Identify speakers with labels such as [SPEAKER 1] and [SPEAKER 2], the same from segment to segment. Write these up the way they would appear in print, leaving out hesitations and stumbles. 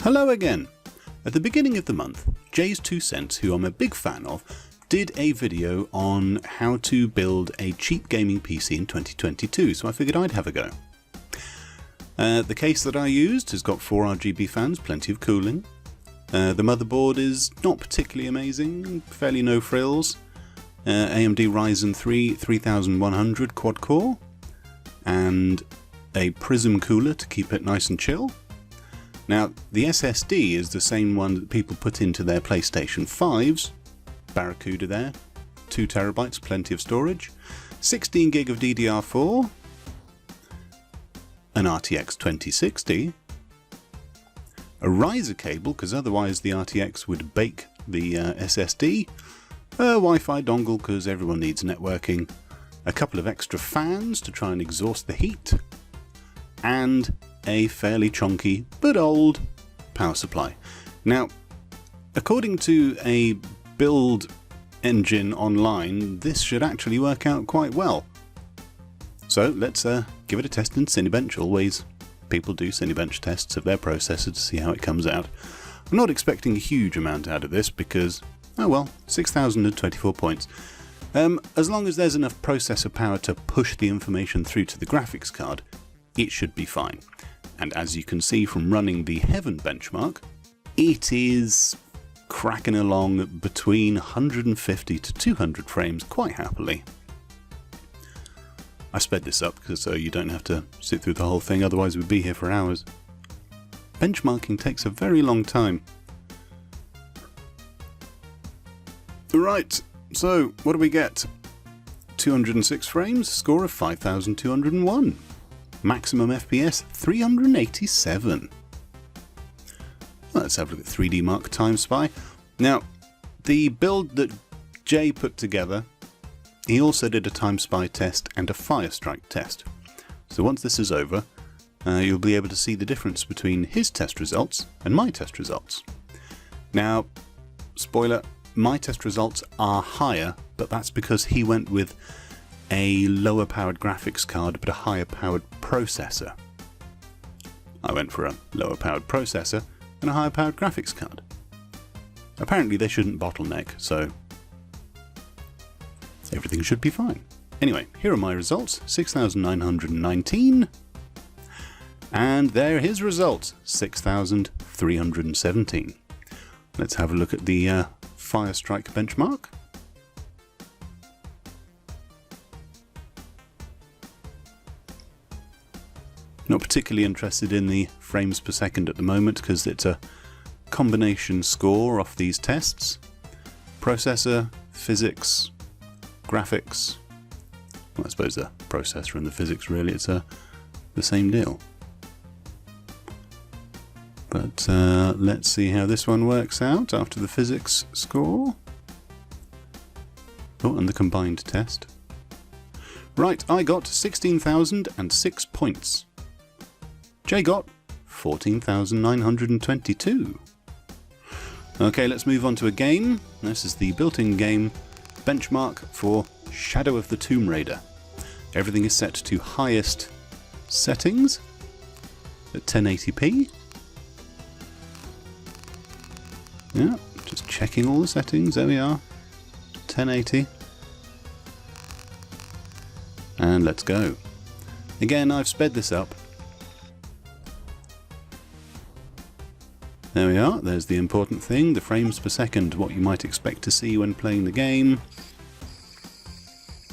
[SPEAKER 1] Hello again! At the beginning of the month, JayzTwoCents, who I'm a big fan of, did a video on how to build a cheap gaming PC in 2022, so I figured I'd have a go. The case that I used has got 4 RGB fans, plenty of cooling. The motherboard is not particularly amazing, fairly no frills. AMD Ryzen III 3100 quad core, and a Prism cooler to keep it nice and chill. Now, the SSD is the same one that people put into their PlayStation 5s. Barracuda there, 2 TB, plenty of storage, 16 gig of DDR4, an RTX 2060, a riser cable, because otherwise the RTX would bake the SSD, a Wi-Fi dongle, because everyone needs networking, a couple of extra fans to try and exhaust the heat, and a fairly chunky but old power supply. Now, according to a build engine online, this should actually work out quite well. So let's give it a test in Cinebench. Always people do Cinebench tests of their processor to see how it comes out. I'm not expecting a huge amount out of this because, oh well, 6,024 points. As long as there's enough processor power to push the information through to the graphics card, it should be fine. And as you can see from running the Heaven benchmark, it is cracking along between 150 to 200 frames quite happily. I sped this up so you don't have to sit through the whole thing, otherwise we'd be here for hours. Benchmarking takes a very long time. Right, so what do we get? 206 frames, score of 5,201. Maximum FPS 387. Let's have a look at 3D Mark Time Spy. Now, the build that Jay put together, he also did a Time Spy test and a Firestrike test. So once this is over, you'll be able to see the difference between his test results and my test results. Now, spoiler, my test results are higher, but that's because he went with a lower powered graphics card but a higher powered processor. I went for a lower powered processor and a higher powered graphics card. Apparently they shouldn't bottleneck, so everything should be fine. Anyway, here are my results, 6,919, and there are his results, 6,317. Let's have a look at the Firestrike benchmark. Not particularly interested in the frames per second at the moment because it's a combination score off these tests. Processor, physics, graphics. Well, I suppose the processor and the physics really, it's the same deal. But let's see how this one works out after the physics score. Oh, and the combined test. Right, I got 16,006 points. Jay got 14,922. Okay, let's move on to a game. This is the built-in game benchmark for Shadow of the Tomb Raider. Everything is set to highest settings at 1080p. Yeah, just checking all the settings. There we are. 1080. And let's go. Again, I've sped this up. There we are, there's the important thing, the frames per second, what you might expect to see when playing the game.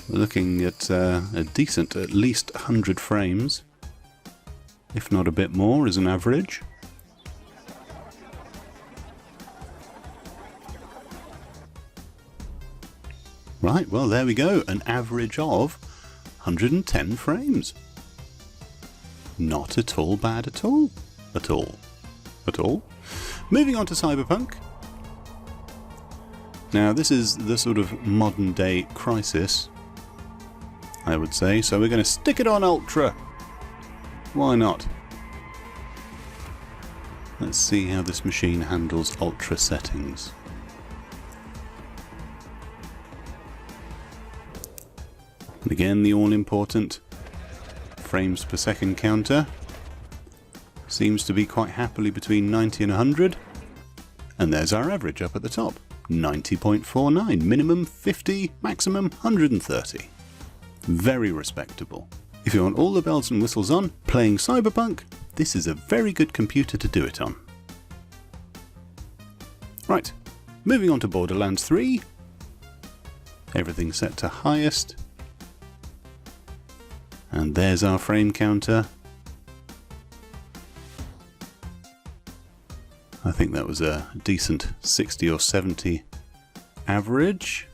[SPEAKER 1] We're looking at a decent, at least 100 frames, if not a bit more as an average. Right, well there we go, an average of 110 frames. Not at all bad at all. At all. At all. Moving on to Cyberpunk. Now this is the sort of modern day Crysis, I would say, so we're going to stick it on Ultra. Why not? Let's see how this machine handles Ultra settings. And again, the all-important frames per second counter. Seems to be quite happily between 90 and 100. And there's our average up at the top. 90.49, minimum 50, maximum 130. Very respectable. If you want all the bells and whistles on, playing Cyberpunk, this is a very good computer to do it on. Right, moving on to Borderlands 3. Everything set to highest. And there's our frame counter. I think that was a decent 60 or 70 average.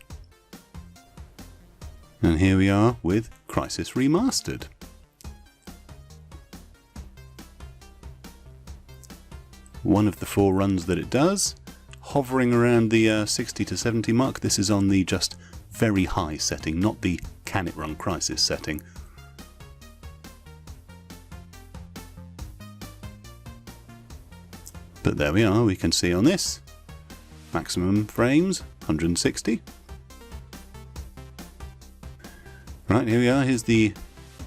[SPEAKER 1] And here we are with Crysis Remastered. One of the 4 runs that it does, hovering around the 60 to 70 mark. This is on the just very high setting, not the can it run Crysis setting. But there we are, we can see on this, maximum frames, 160. Right, here we are, here's the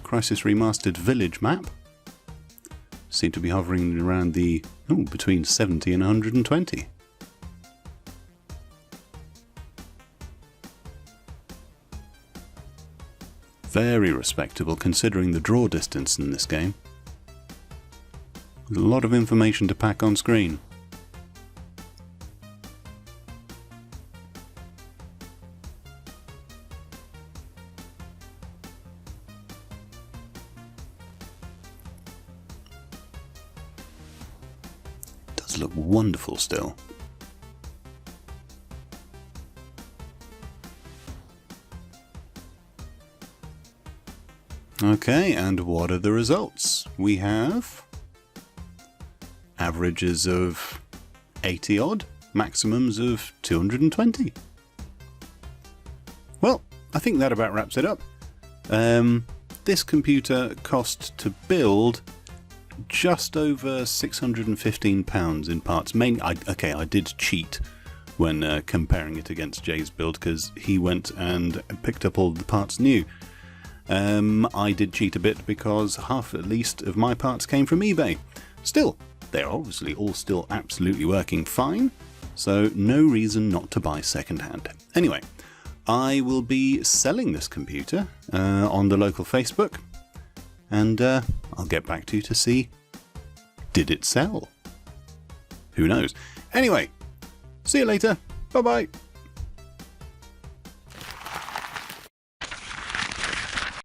[SPEAKER 1] Crysis Remastered village map. Seem to be hovering around the, between 70 and 120. Very respectable considering the draw distance in this game. There's a lot of information to pack on screen. It does look wonderful still. Okay, and what are the results? We have averages of 80 odd, maximums of 220. Well, I think that about wraps it up. This computer cost to build just over £615 in parts. I did cheat when comparing it against Jay's build because he went and picked up all the parts new. I did cheat a bit because half at least of my parts came from eBay. Still, they're obviously all still absolutely working fine, so no reason not to buy secondhand. Anyway, I will be selling this computer on the local Facebook, and I'll get back to you to see, did it sell? Who knows? Anyway, see you later. Bye-bye.